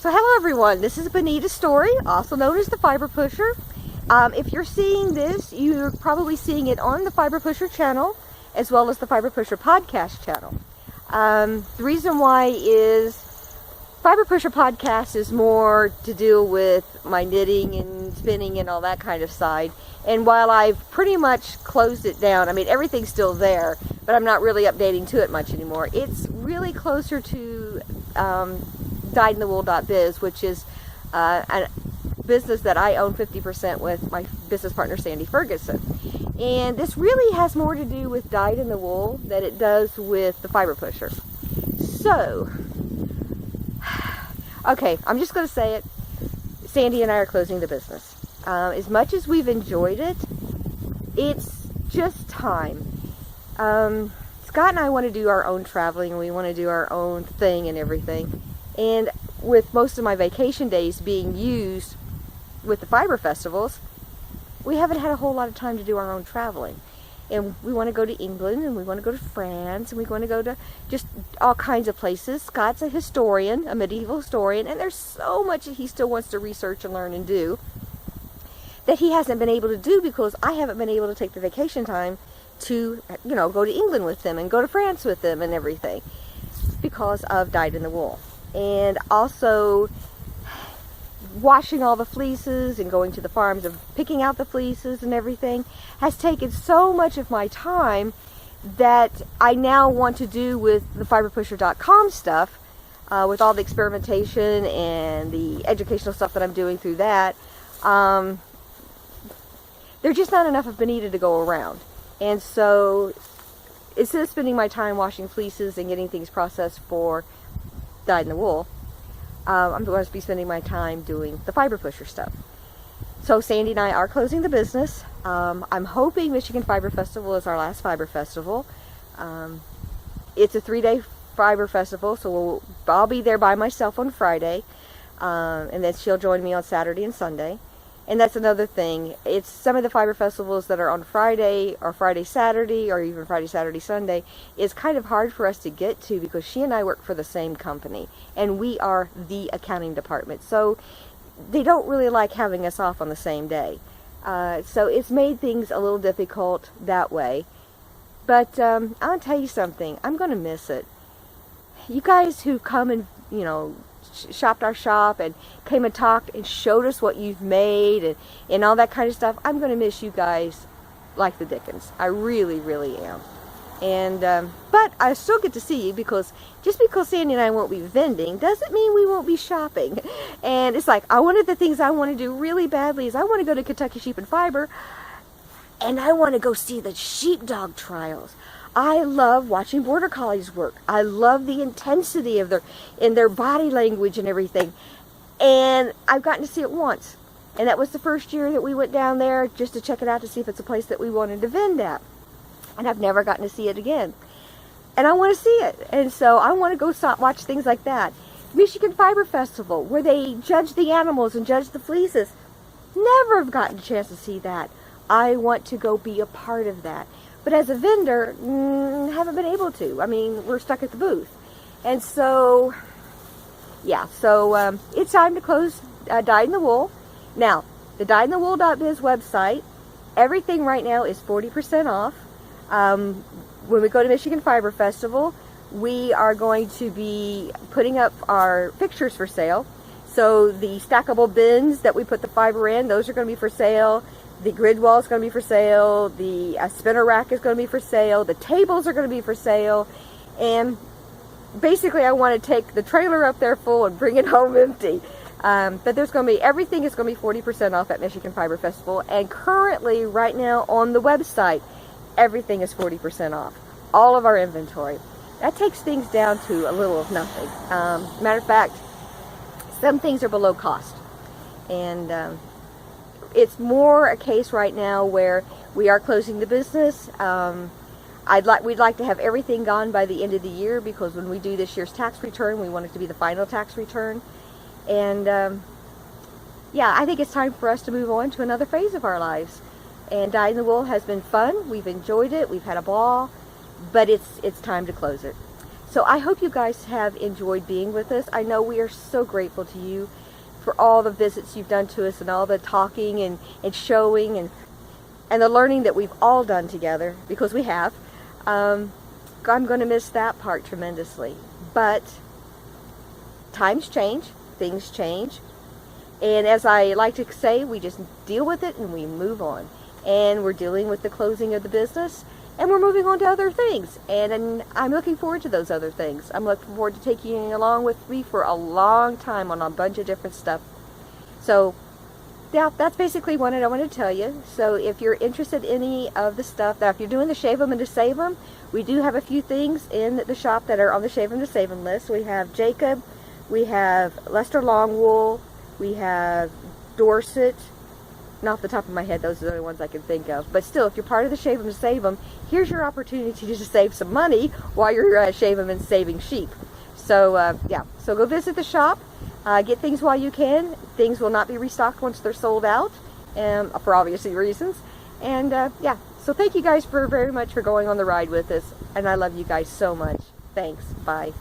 So hello everyone, this is Bonita Story, also known as the Fiber Pusher. If you're seeing this, you're probably seeing it on the Fiber Pusher channel, as well as the Fiber Pusher podcast channel. The reason why is Fiber Pusher podcast is more to do with my knitting and spinning and all that kind of side. And while I've pretty much closed it down, I mean everything's still there, but I'm not really updating to it much anymore. It's really closer to dyedinthewool.biz, which is a business that I own 50% with my business partner Sandy Ferguson. And this really has more to do with Dyed in the Wool than it does with the Fiber Pusher. So, okay, I'm just going to say it. Sandy and I are closing the business. As much as we've enjoyed it, it's just time. Scott and I want to do our own traveling, and we want to do our own thing and everything. And with most of my vacation days being used with the fiber festivals, we haven't had a whole lot of time to do our own traveling. And we want to go to England, and we want to go to France, and we want to go to just all kinds of places. Scott's a historian, a medieval historian, and there's so much that he still wants to research and learn and do that he hasn't been able to do because I haven't been able to take the vacation time to, go to England with them and go to France with them and everything because of Dyed in the Wool. And also washing all the fleeces and going to the farms and picking out the fleeces and everything has taken so much of my time that I now want to do with the fiberpusher.com stuff, with all the experimentation and the educational stuff that I'm doing through that. There's just not enough of Bonita to go around. And so instead of spending my time washing fleeces and getting things processed for Dyed in the Wool, I'm going to be spending my time doing the Fiber Pusher stuff. So Sandy and I are closing the business. I'm hoping Michigan Fiber Festival is our last Fiber Festival. It's a 3-day Fiber Festival, so I'll be there by myself on Friday, and then she'll join me on Saturday and Sunday. And that's another thing. It's some of the fiber festivals that are on Friday or Friday Saturday or even Friday Saturday Sunday is kind of hard for us to get to because she and I work for the same company and we are the accounting department, so they don't really like having us off on the same day. So it's made things a little difficult that way, but I'll tell you something, I'm going to miss it. You guys who come and shopped our shop and came and talked and showed us what you've made and all that kind of stuff, I'm going to miss you guys like the dickens. I really, really am. And but I still get to see you because just because Sandy and I won't be vending doesn't mean we won't be shopping. And it's like, one of the things I want to do really badly is I want to go to Kentucky Sheep and Fiber and I want to go see the sheepdog trials. I love watching Border Collies work. I love the intensity of their body language and everything. And I've gotten to see it once. And that was the first year that we went down there just to check it out to see if it's a place that we wanted to vend at. And I've never gotten to see it again. And I want to see it. And so I want to go watch things like that. Michigan Fiber Festival, where they judge the animals and judge the fleeces. Never have gotten a chance to see that. I want to go be a part of that. But as a vendor, haven't been able to. I mean, we're stuck at the booth. And so, yeah. So, it's time to close Dyed in the Wool. Now, the dyedinthewool.biz website, everything right now is 40% off. When we go to Michigan Fiber Festival, we are going to be putting up our fixtures for sale. So, the stackable bins that we put the fiber in, those are going to be for sale. The grid wall is going to be for sale. The spinner rack is going to be for sale. The tables are going to be for sale. And basically I want to take the trailer up there full and bring it home empty. But there's going to be, everything is going to be 40% off at Michigan Fiber Festival. And currently, right now on the website, everything is 40% off. All of our inventory. That takes things down to a little of nothing. Matter of fact, some things are below cost. And it's more a case right now where we are closing the business. We'd like to have everything gone by the end of the year because when we do this year's tax return, we want it to be the final tax return. And yeah, I think it's time for us to move on to another phase of our lives. And Dyed in the Wool has been fun. We've enjoyed it. We've had a ball, but it's time to close it. So I hope you guys have enjoyed being with us. I know we are so grateful to you for all the visits you've done to us and all the talking and showing and the learning that we've all done together, because we have. I'm going to miss that part tremendously. But times change, things change, and as I like to say, we just deal with it and we move on. And we're dealing with the closing of the business, and we're moving on to other things. And I'm looking forward to those other things. I'm looking forward to taking you along with me for a long time on a bunch of different stuff. So yeah, that's basically what I wanted to tell you. So if you're interested in any of the stuff, that if you're doing the Shave 'em and to Save 'em, we do have a few things in the shop that are on the Shave 'em to Save 'em list. We have Jacob, we have Lester Longwool, we have Dorset. Not off the top of my head, those are the only ones I can think of. But still, if you're part of the Shave 'em to Save 'em, here's your opportunity to save some money while you're Shave 'em and saving sheep. So yeah, so go visit the shop. Get things while you can. Things will not be restocked once they're sold out, for obvious reasons. And yeah, so thank you guys very much for going on the ride with us. And I love you guys so much. Thanks. Bye.